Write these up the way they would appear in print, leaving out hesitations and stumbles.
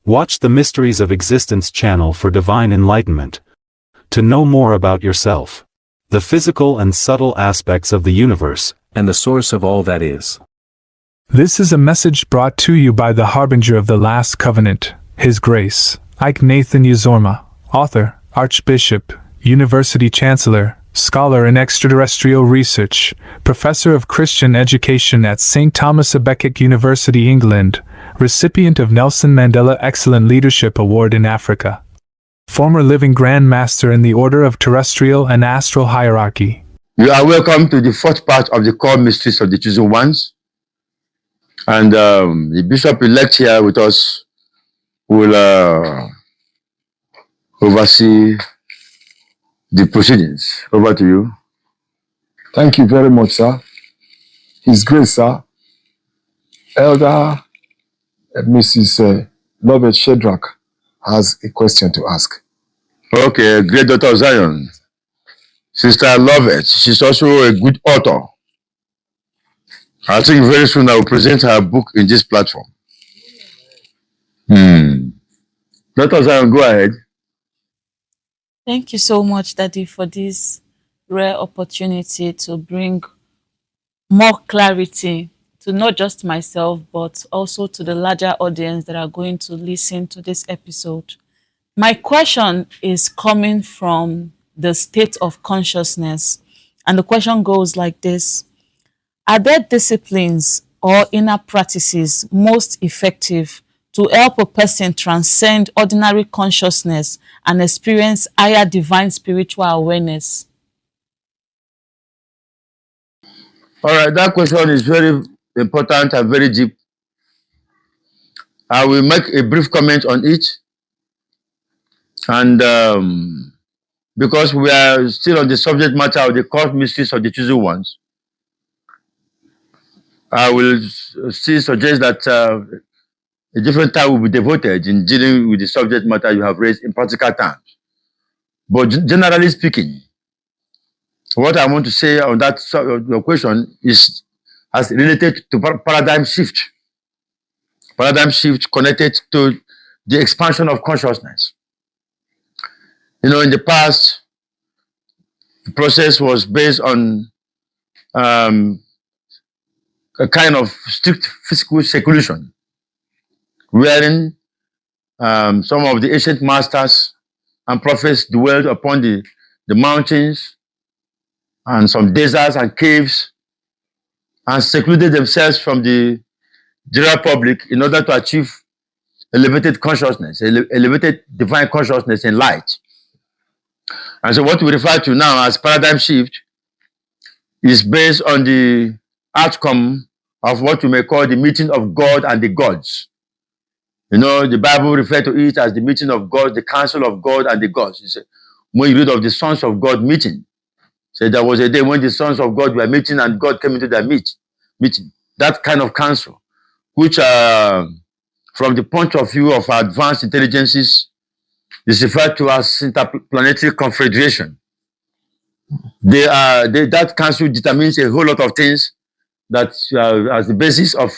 Watch the Mysteries of Existence channel for divine enlightenment. To know more about yourself, the physical and subtle aspects of the universe, and the source of all that is. This is a message brought to you by the Harbinger of the Last Covenant, His Grace, Iyke Nathan Uzorma, author, Archbishop, University Chancellor, scholar in extraterrestrial research, professor of Christian education at St. Thomas-A-Backet University, England, recipient of Nelson Mandela Excellent Leadership Award in Africa, former living Grand Master in the Order of Terrestrial and Astral Hierarchy. You are welcome to the fourth part of the core mysteries of the chosen ones. And the bishop-elect here with us will oversee the proceedings. Over to you. Thank you very much, sir. His Grace, sir. Elder Mrs. Lovett Shedrack has a question to ask. Okay, great daughter of Zion. Sister Lovett, she's also a good author. I think very soon I will present her book in this platform. Dr. Zion, go ahead. Thank you so much, Daddy, for this rare opportunity to bring more clarity to not just myself, but also to the larger audience that are going to listen to this episode. My question is coming from the state of consciousness, and the question goes like this. Are there disciplines or inner practices most effective to help a person transcend ordinary consciousness and experience higher divine spiritual awareness? All right, that question is very important and very deep. I will make a brief comment on it. And because we are still on the subject matter of the core mysteries of the chosen ones, I will still suggest that a different time will be devoted in dealing with the subject matter you have raised in practical terms. But generally speaking, what I want to say on that your question is as related to paradigm shift. Paradigm shift connected to the expansion of consciousness. You know, in the past, the process was based on a kind of strict physical seclusion, wherein some of the ancient masters and prophets dwelled upon the mountains and some deserts and caves and secluded themselves from the general public in order to achieve elevated consciousness, elevated divine consciousness and light. And so what we refer to now as paradigm shift is based on the outcome of what you may call the meeting of God and the gods. You know, the Bible refers to it as the meeting of God, the council of God and the gods. You say, when you read of the sons of God meeting, say there was a day when the sons of God were meeting and God came into their meeting. That kind of council, which from the point of view of advanced intelligences, is referred to as interplanetary confederation. That council determines a whole lot of things that as the basis of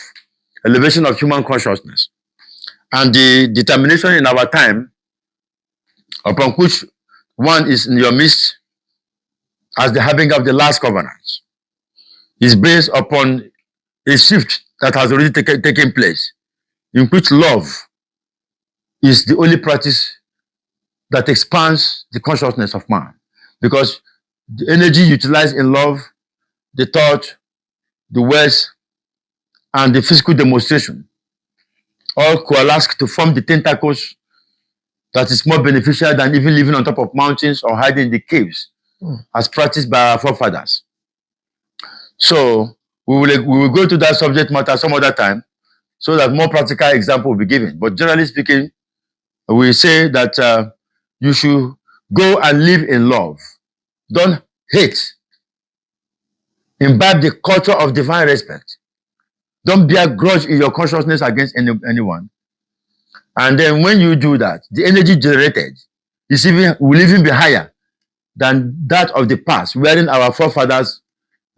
elevation of human consciousness. And the determination in our time, upon which one is in your midst as the Harbinger of the last covenant, is based upon a shift that has already taken place, in which love is the only practice that expands the consciousness of man. Because the energy utilized in love, the thought, the words, and the physical demonstration all coalesce to form the tentacles that is more beneficial than even living on top of mountains or hiding in the caves, as practiced by our forefathers. So we will go to that subject matter some other time, so that more practical example will be given. But generally speaking, we say that you should go and live in love. Don't hate. Imbibe the culture of divine respect. Don't bear grudge in your consciousness against anyone. And then when you do that, the energy generated will even be higher than that of the past, wherein our forefathers,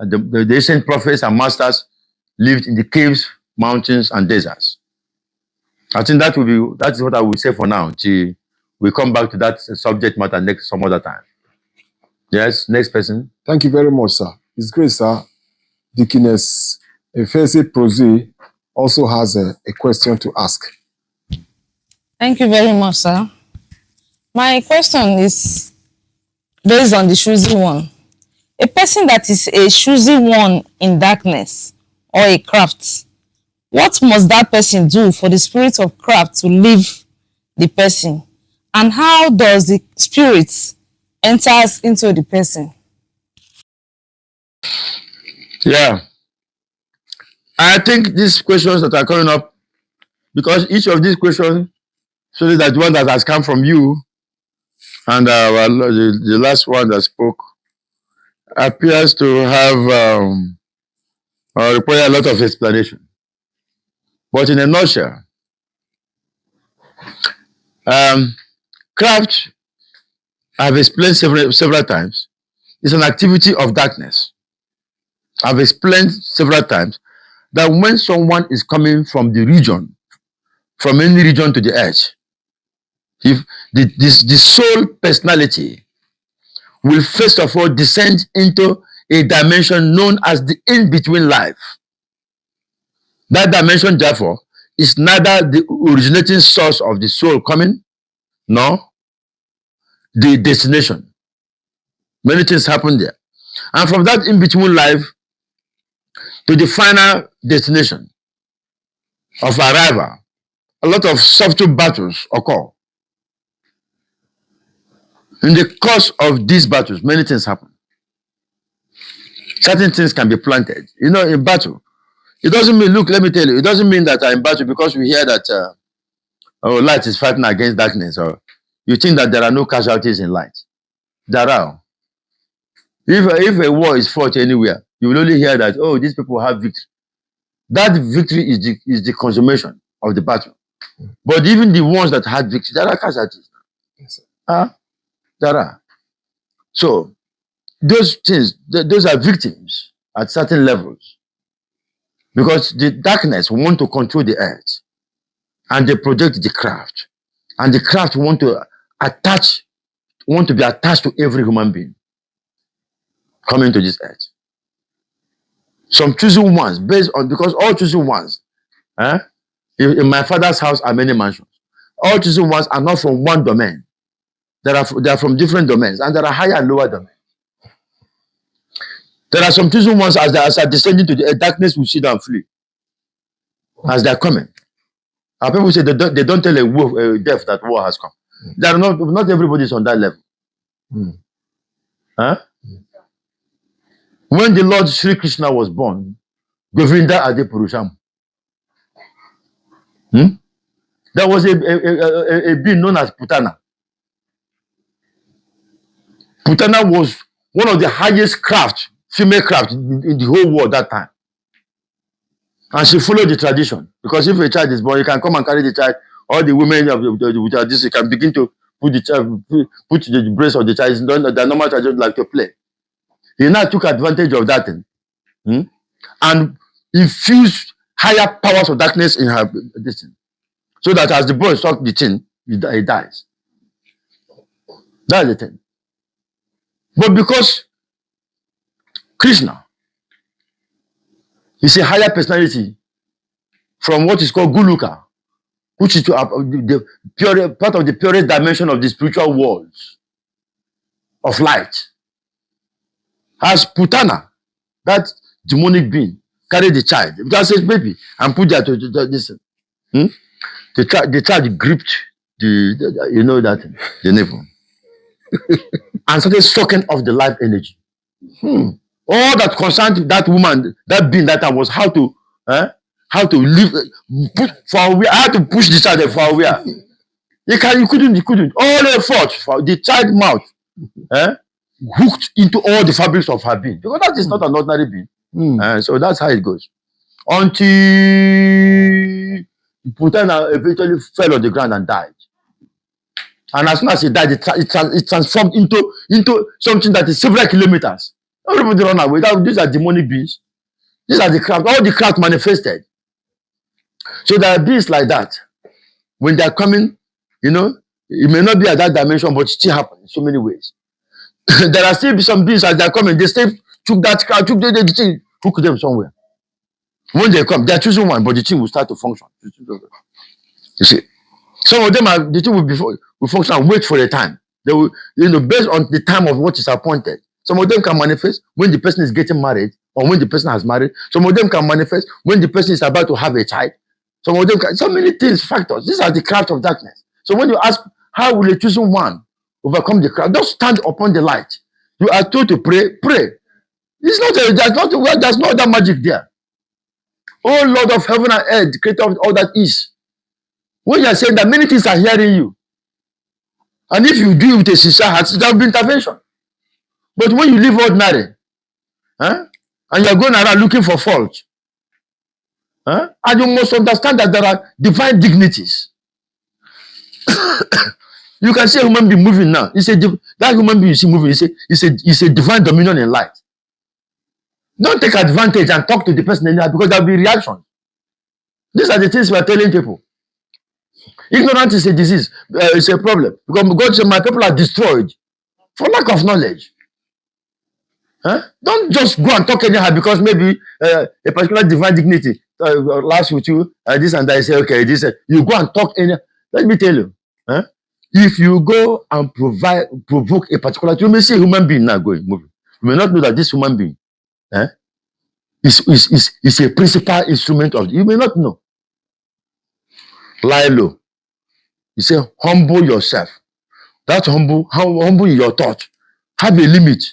the ancient prophets and masters lived in the caves, mountains, and deserts. I think that is what I will say for now. Till we come back to that subject matter next some other time. Yes, next person. Thank you very much, sir. It's great, sir. Deaconess Efese Prozi also has a question to ask. Thank you very much, sir. My question is based on the choosy one. A person that is a choosy one in darkness or a craft, what must that person do for the spirit of craft to leave the person? And how does the spirit enters into the person? Yeah. I think these questions that are coming up, because each of these questions shows that one that has come from you and the last one that spoke appears to have require a lot of explanation. But in a nutshell, craft, I've explained several times, is an activity of darkness. I've explained several times that when someone is coming from the region, from any region to the edge, if the soul personality will first of all descend into a dimension known as the in-between life. That dimension, therefore, is neither the originating source of the soul coming, nor the destination. Many things happen there. And from that in-between life to the final destination of arrival, a lot of subtle battles occur. In the course of these battles, many things happen. Certain things can be planted. You know, in battle, it doesn't mean, look, let me tell you, it doesn't mean that I'm in battle because we hear that light is fighting against darkness, or you think that there are no casualties in light. There are. If a war is fought anywhere, you will only hear that, oh, these people have victory. That victory is the consummation of the battle. But even the ones that had victory, there are casualties. Yes, There are. So, those things, those are victims at certain levels. Because the darkness want to control the earth. And they project the craft. And the craft want to be attached to every human being coming to this earth. Some chosen ones, because all chosen ones, in my father's house are many mansions. All chosen ones are not from one domain. They are from different domains, and there are higher and lower domains. There are some chosen ones as they are descending to the earth, darkness will see them flee as they are coming. And people say they don't tell a deaf that war has come. There are not everybody is on that level. When the Lord Sri Krishna was born, Govinda Adi Purusham, there was a being known as Putana. Putana was one of the highest female craft in the whole world that time. And she followed the tradition. Because if a child is born, you can come and carry the child. All the women of the you can begin to put the breast of the child. The normal child just like to play. He now took advantage of that thing. And infused higher powers of darkness in her thing. So that as the boy sucks the thing, he dies. That's the thing. But because Krishna is a higher personality from what is called Guluka, which is part of the purest dimension of the spiritual worlds of light, as Putana, that demonic being, carried the child. That says baby, and put that to this. The child gripped the nipple. And started sucking off the life energy. All that concerned that woman, that being that time was how to live for away. I had to push the child for away. He couldn't. All effort for the child mouth hooked into all the fabrics of her being. Because that is not an ordinary being. So that's how it goes. Until Putana eventually fell on the ground and died. And as soon as he died, it transformed into something that is several kilometers. Everybody run away. These are demonic beings. These are the craft. All the craft manifested. So there are beings like that. when they are coming, you know, it may not be at that dimension, but it still happens in so many ways. There are still some beings as they are coming, they still took that car, took the thing, hook them somewhere. When they come, they are choosing one, but the thing will start to function. You see, some of them are the thing will function and wait for a time. They will, you know, based on the time of what is appointed. Some of them can manifest when the person is getting married or when the person has married. Some of them can manifest when the person is about to have a child. Some of them can, so many things, factors. These are the craft of darkness. So when you ask, how will a chosen one overcome the craft? Just stand upon the light. You are told to pray, pray. It's not there's no other magic there. Oh Lord of heaven and earth, creator of all that is. When you are saying that, many things are hearing you. And if you do it with a sincere heart, there will be intervention. But when you live ordinary, and you are going around looking for fault, and you must understand that there are divine dignities. You can see a human being moving now. That human being you see moving, it's a divine dominion in light. Don't take advantage and talk to the person anyhow, because there will be reaction. These are the things we are telling people. Ignorance is a disease. It's a problem. Because God said, my people are destroyed for lack of knowledge. Don't just go and talk anyhow because maybe a particular divine dignity laughs with you, this and that. You say, okay, this. You go and talk anyhow. Let me tell you, if you go and provoke a particular, you may see a human being now going, moving. You may not know that this human being is a principal instrument of. You may not know. Lie low. You say, humble yourself. That's humble. How humble in your thought. Have a limit.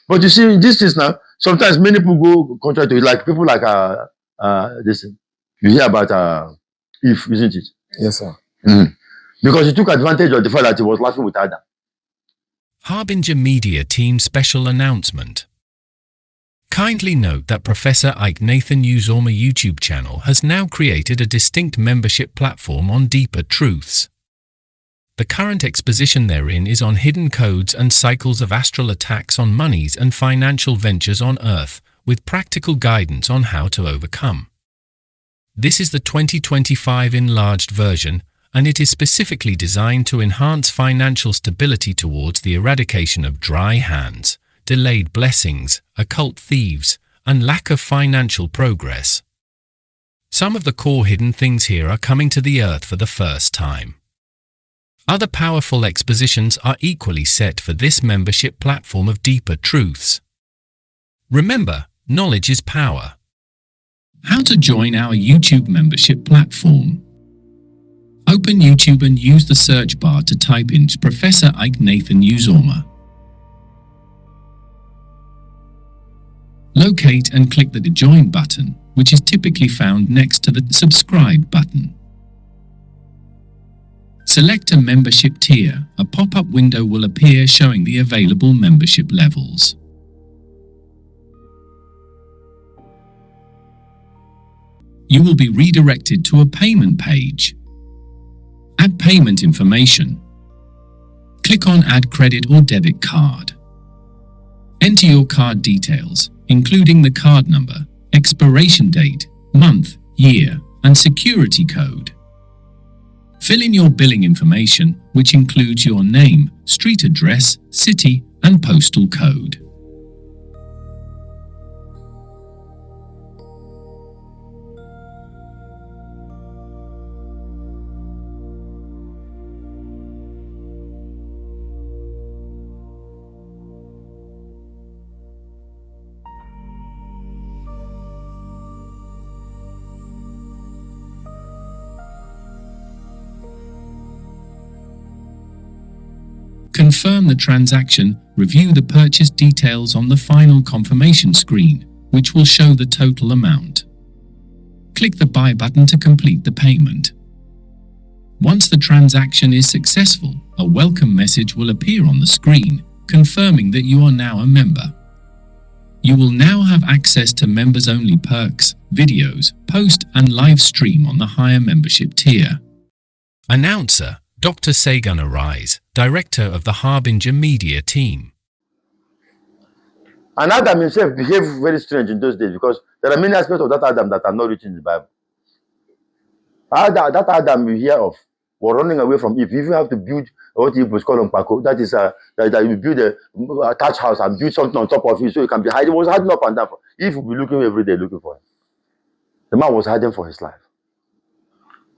But you see, this is now, sometimes many people go contrary to it, like people like this. You hear about Eve, isn't it? Yes, sir. Because he took advantage of the fact that he was laughing with Adam. Harbinger Media Team Special Announcement. Kindly note that Professor Iyke Nathan Uzorma YouTube channel has now created a distinct membership platform on Deeper Truths. The current exposition therein is on hidden codes and cycles of astral attacks on monies and financial ventures on Earth, with practical guidance on how to overcome. This is the 2025 enlarged version, and it is specifically designed to enhance financial stability towards the eradication of dry hands, delayed blessings, occult thieves, and lack of financial progress. Some of the core hidden things here are coming to the earth for the first time. Other powerful expositions are equally set for this membership platform of Deeper Truths. Remember, knowledge is power. How to join our YouTube membership platform. Open YouTube and use the search bar to type in Professor Iyke Nathan Uzorma. Locate and click the Join button, which is typically found next to the Subscribe button. Select a membership tier. A pop-up window will appear showing the available membership levels. You will be redirected to a payment page. Add payment information. Click on Add credit or debit card. Enter your card details, including the card number, expiration date, month, year, and security code. Fill in your billing information, which includes your name, street address, city, and postal code. Confirm the transaction, review the purchase details on the final confirmation screen, which will show the total amount. Click the Buy button to complete the payment. Once the transaction is successful, a welcome message will appear on the screen, confirming that you are now a member. You will now have access to members-only perks, videos, post and live stream on the higher membership tier. Announcer Dr. Sagan Arise, Director of the Harbinger Media Team. And Adam himself behaved very strange in those days because there are many aspects of that Adam that are not written in the Bible. That Adam you hear of, were running away from Eve. If you have to build what Eve was called Mpako, that is that you build a thatch house and build something on top of it so you can be hiding. He was hiding up and down. Eve would be looking every day looking for him. The man was hiding for his life.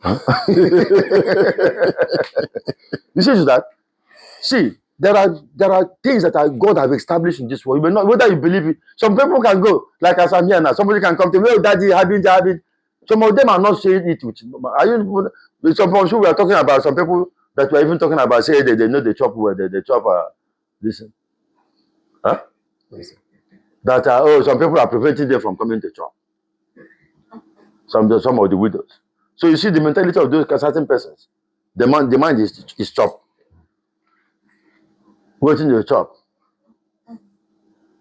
Huh? You see that? See, there are things that God have established in this world. You may not, whether you believe it. Some people can go, like as I'm here now. Somebody can come to me, oh, Daddy, Harbinger. Some of them are not saying it. Are you? Some people we are talking about. Some people that we are even talking about say they know the chop where they chop. Listen, huh? Listen. That some people are preventing them from coming to chop. Some of the widows. So you see the mentality of those certain persons. The mind is chop. Waiting to chop.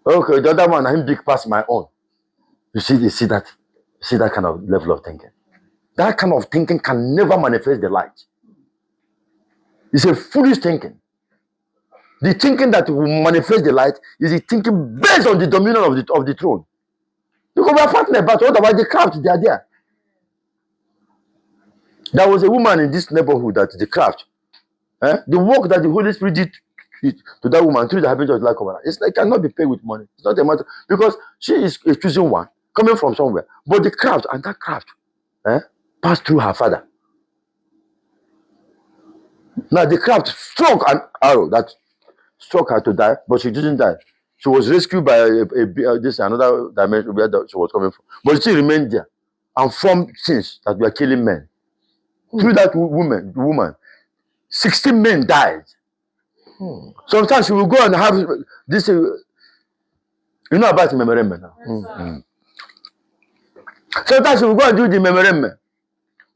Okay, the other one, I'm big past my own. You see that kind of level of thinking. That kind of thinking can never manifest the light. It's a foolish thinking. The thinking that will manifest the light is the thinking based on the dominion of the throne. Because we are fighting about otherwise the craft, they are there. There was a woman in this neighborhood that the craft, the work that the Holy Spirit did to that woman through the Harbinger of light covenant, it's like cannot be paid with money. It's not a matter because she is a choosing one coming from somewhere. But the craft and that craft passed through her father. Now the craft struck an arrow that struck her to die, but she didn't die. She was rescued by another dimension where she was coming from. But she remained there and formed things that were killing men. Through that woman, 16 men died. Sometimes she will go and have this. You know about memorandum now. Sometimes she will go and do the memorandum.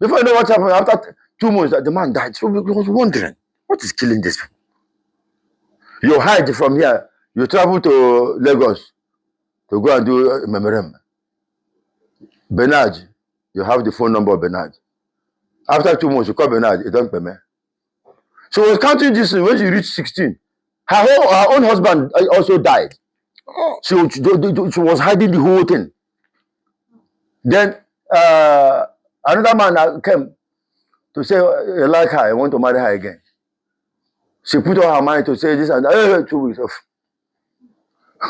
Before you know what happened, after 2 months, the man died. So we was wondering, what is killing this people? You hide from here, you travel to Lagos to go and do a memorandum. Bernard, you have the phone number of Bernard. After 2 months, you call Bernard, you don't pay me. She was counting this when she reached 16. Her own husband also died. She was hiding the whole thing. Then another man came to say, I like her, I want to marry her again. She put on her mind to say this and that. 2 weeks off.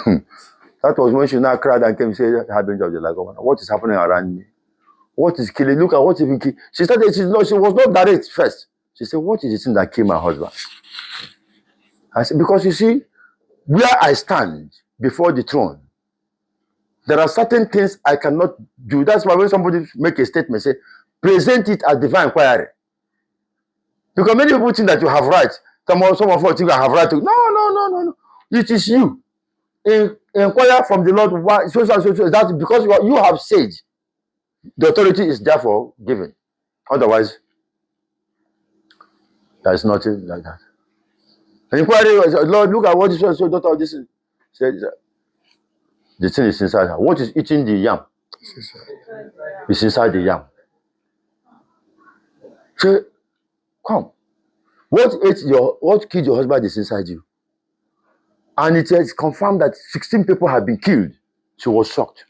That was when she now cried and came and said, Harbinger of the light covenant, what is happening around me? What is killing? Look at what even killing. She started, she was not direct first. She said, what is the thing that killed my husband? I said, because you see, where I stand before the throne, there are certain things I cannot do. That's why when somebody make a statement, say, present it as divine inquiry. Because many people think that you have rights. Some of us think I have right to. No. It is you. Inquire from the Lord why so. That's because you have said. The authority is therefore given. Otherwise, there is nothing like that. Inquiry, Lord, look at what is so daughter. This is said. The thing is inside her. What is eating the yam? It's inside the yam. Say, come. What killed your husband is inside you. And it is confirmed that 16 people have been killed. She was shocked.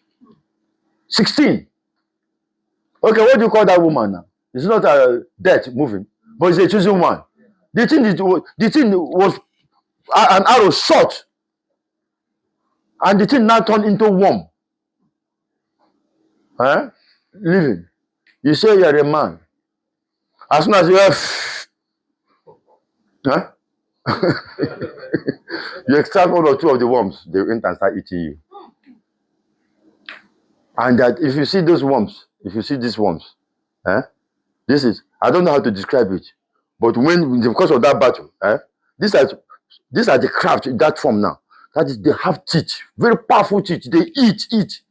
16. Okay, what do you call that woman now? It's not a death moving, but it's a chosen one. The thing was an arrow shot, and the thing now turned into worm. Living. You say you're a man. As soon as you have, you extract 1 or 2 of the worms, they will enter and start eating you. And that if you see those worms, if you see these worms, this is, I don't know how to describe it, but because of that battle, these are the craft in that form now. That is, they have teeth, very powerful teeth. They eat.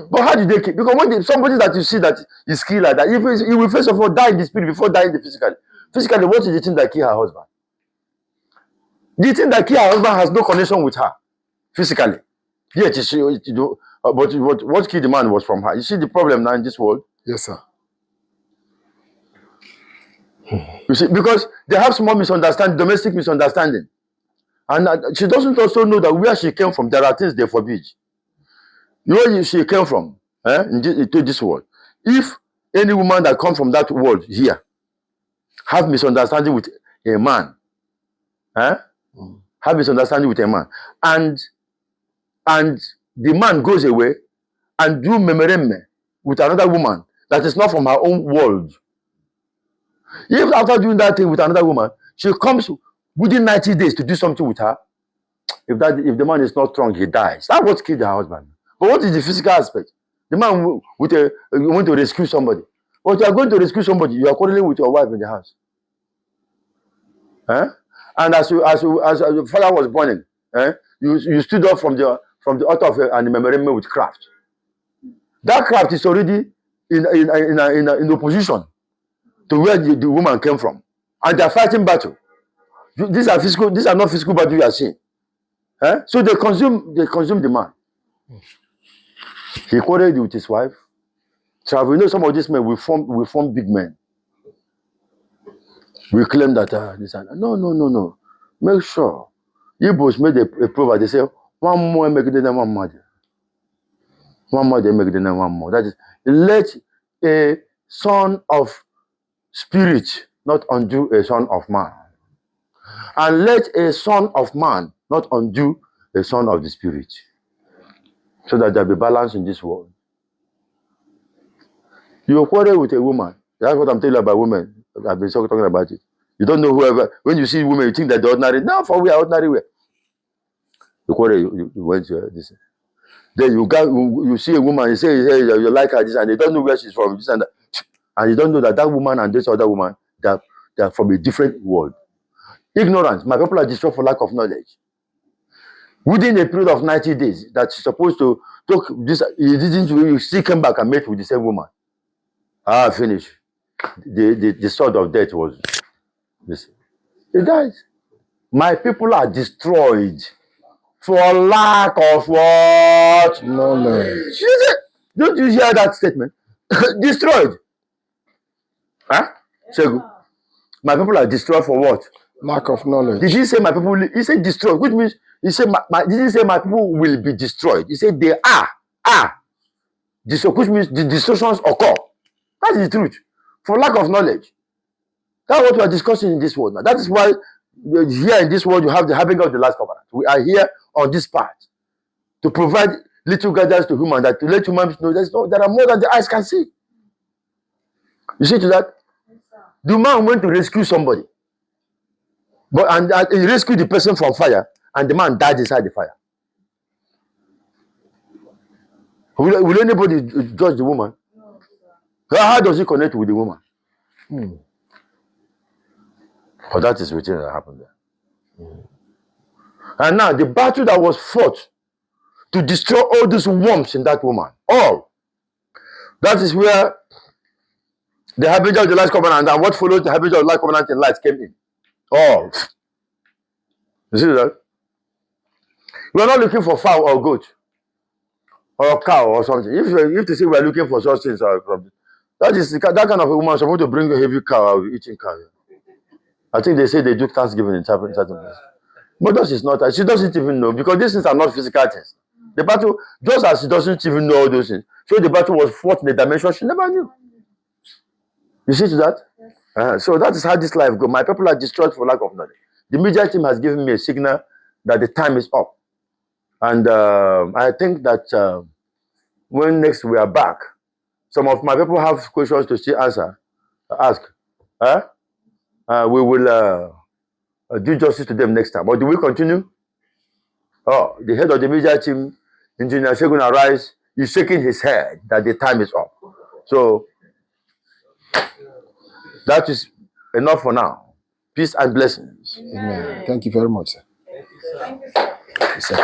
But how did they kill? Because when somebody that you see that is killed like that, he will first of all die in the spirit before dying in the physical. Physically, what is the thing that killed her husband? The thing that killed her husband has no connection with her physically. Yet, but what killed the man was from her. You see the problem now in this world? Yes, sir. You see, because they have small misunderstanding, domestic misunderstanding. And she doesn't also know that where she came from, there are things they forbid. Where she came from, into this world. If any woman that comes from that world here, have misunderstanding with a man, have misunderstanding with a man, and the man goes away and do memereme with another woman that is not from her own world. If after doing that thing with another woman, she comes within 90 days to do something with her, if the man is not strong, he dies. That's what killed her husband. But what is the physical aspect? The man went to rescue somebody. But you are going to rescue somebody, you are quarreling with your wife in the house. And as your father was burning, you stood up from the altar of an memory with craft. That craft is already in opposition to where the woman came from, and they are fighting battle. These are not physical battle you are seeing. So they consume the man. He quarreled with his wife. Travel. You know, some of these men will form big men. We claim that no. Make sure. Igbos made a proverb. They say, one more make than one mother. One more they make than one more. That is, let a son of spirit not undo a son of man. And let a son of man not undo a son of the spirit. So that there be balance in this world. You quarrel with a woman. That's what I'm telling you about women. I've been talking about it. You don't know whoever. When you see women, you think that they're ordinary. No, for we are ordinary way. You quarrel, you went to this. Then you see a woman, you say you like her this, and they don't know where she's from, this and that. And you don't know that woman and this other woman, they are from a different world. Ignorance. My people are destroyed for lack of knowledge. Within a period of 90 days, that you're supposed to talk this, you still came back and met with the same woman. Finish. The sword of death was this. He died. My people are destroyed for lack of what? Knowledge. Don't you hear that statement? Destroyed. So, my people are destroyed for what? Lack of knowledge. Did he say my people? He said destroyed, which means he said did he say my people will be destroyed? He said they are. Which means the destructions occur. That is the truth. For lack of knowledge. That's what we are discussing in this world now. That is why here in this world you have the Harbinger of the last covenant. We are here on this part to provide little guidance to humans, that to let humans know there are more than the eyes can see. You see to that? The man went to rescue somebody, and he rescued the person from fire, and the man died inside the fire. Will anybody judge the woman? How does he connect with the woman? But that is what happened there. And now the battle that was fought to destroy all these worms in that woman, all. That is where the Harbinger of the last covenant and what follows the Harbinger of the last covenant in light came in. All. You see that? We are not looking for fowl or goat or cow or something. If to say we are looking for such things, that kind of a woman is supposed to bring a heavy cow or eating cow. I think they say they do Thanksgiving in certain places. But that is not. She doesn't even know, because these things are not physical things. The battle, just as she doesn't even know all those things, so the battle was fought in a dimension she never knew. You see to that? Yes. So that is how this life goes. My people are destroyed for lack of knowledge. The media team has given me a signal that the time is up. And I think that when next we are back, some of my people have questions to still ask. We will do justice to them next time. But do we continue? Oh, the head of the media team, Engineer Shegun Arise, is shaking his head that the time is up. So that is enough for now. Peace and blessings. Amen. Thank you very much, sir. Thank you, sir. Yes, sir.